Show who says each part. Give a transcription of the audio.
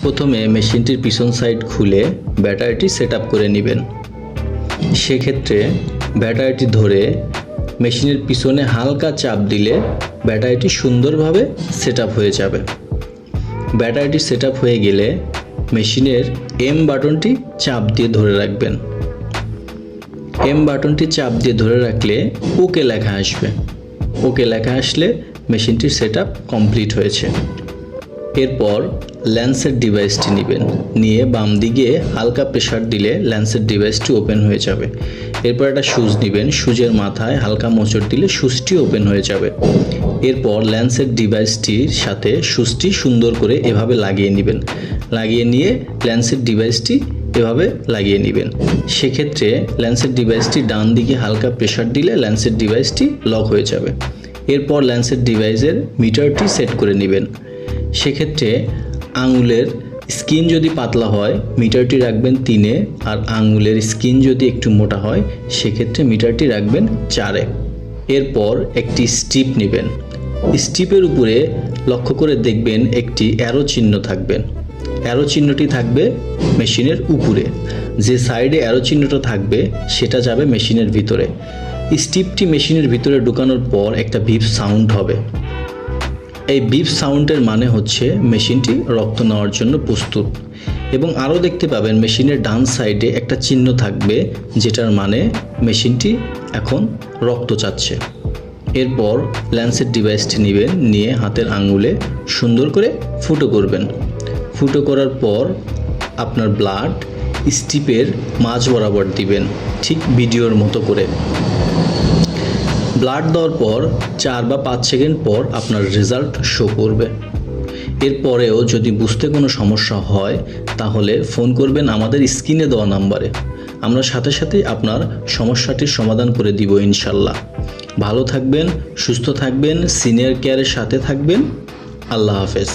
Speaker 1: প্রথমে মেশিনটির পিছন সাইড খুলে ব্যাটারিটি সেট আপ করে নেবেন। সেক্ষেত্রে ব্যাটারিটি ধরে মেশিনের পিছনে হালকা চাপ দিলে ব্যাটারিটি সুন্দরভাবে সেট আপ হয়ে যাবে। ব্যাটারিটি সেট আপ হয়ে গেলে মেশিনের এম বাটনটি চাপ দিয়ে ধরে রাখবেন। এম বাটনটি চাপ দিয়ে ধরে রাখলে ওকে লেখা আসবে। ওকে লেখা আসলে মেশিনটির সেট আপ কমপ্লিট হয়েছে। এরপর ল্যান্সের ডিভাইসটি নেবেন, নিয়ে বাম দিকে হালকা প্রেসার দিলে ল্যান্সের ডিভাইসটি ওপেন হয়ে যাবে। এরপর একটা সুচ নেবেন, সুচের মাথায় হালকা মোচড় দিলে সুচটি ওপেন হয়ে যাবে। এরপর ল্যান্সের ডিভাইসটির সাথে সুচটি সুন্দর করে এভাবে লাগিয়ে নেবেন। লাগিয়ে নিয়ে ল্যান্সের ডিভাইসটি এভাবে লাগিয়ে নেবেন। সেক্ষেত্রে ল্যান্সের ডিভাইসটি ডান দিকে হালকা প্রেসার দিলে ল্যান্সের ডিভাইসটি লক হয়ে যাবে। এরপর ল্যান্সের ডিভাইসের মিটারটি সেট করে নেবেন। সেক্ষেত্রে আঙুলের স্কিন যদি পাতলা হয় মিটারটি রাখবেন 3-এ, আর আঙুলের স্কিন যদি একটু মোটা হয় সেক্ষেত্রে মিটারটি রাখবেন 4-এ। এরপর একটি স্টিপ নেবেন। স্টিপের উপরে লক্ষ্য করে দেখবেন একটি অ্যারো চিহ্ন থাকবে। অ্যারো চিহ্নটি থাকবে মেশিনের উপরে। যে সাইডে অ্যারো চিহ্নটা থাকবে সেটা যাবে মেশিনের ভিতরে। স্টিপটি মেশিনের ভিতরে ঢোকানোর পর একটা বিপ সাউন্ড হবে। এই বিপ সাউন্ডের মানে হচ্ছে মেশিনটি রক্ত নেওয়ার জন্য প্রস্তুত। এবং আরও দেখতে পাবেন মেশিনের ডান সাইডে একটা চিহ্ন থাকবে যেটার মানে মেশিনটি এখন রক্ত চাচ্ছে। এরপর ল্যান্সের ডিভাইসটি নেবেন, নিয়ে হাতের আঙুলে সুন্দর করে ফুটো করবেন। ফুটো করার পর আপনার ব্লাড স্টিপের মাঝ বরাবর দিবেন, ঠিক ভিডিওর মতো করে। ব্লাড দেওয়ার পর 4 বা 5 সেকেন্ড পর আপনার রেজাল্ট শো করবে। এরপরেও যদি বুঝতে কোনো সমস্যা হয় তাহলে ফোন করবেন আমাদের স্ক্রিনে দেওয়া নাম্বারে। আমরা সাথে সাথেই আপনার সমস্যাটির সমাধান করে দিব ইনশাল্লাহ। ভালো থাকবেন, সুস্থ থাকবেন, সিনিয়র কেয়ারের সাথে থাকবেন। আল্লাহ হাফেজ।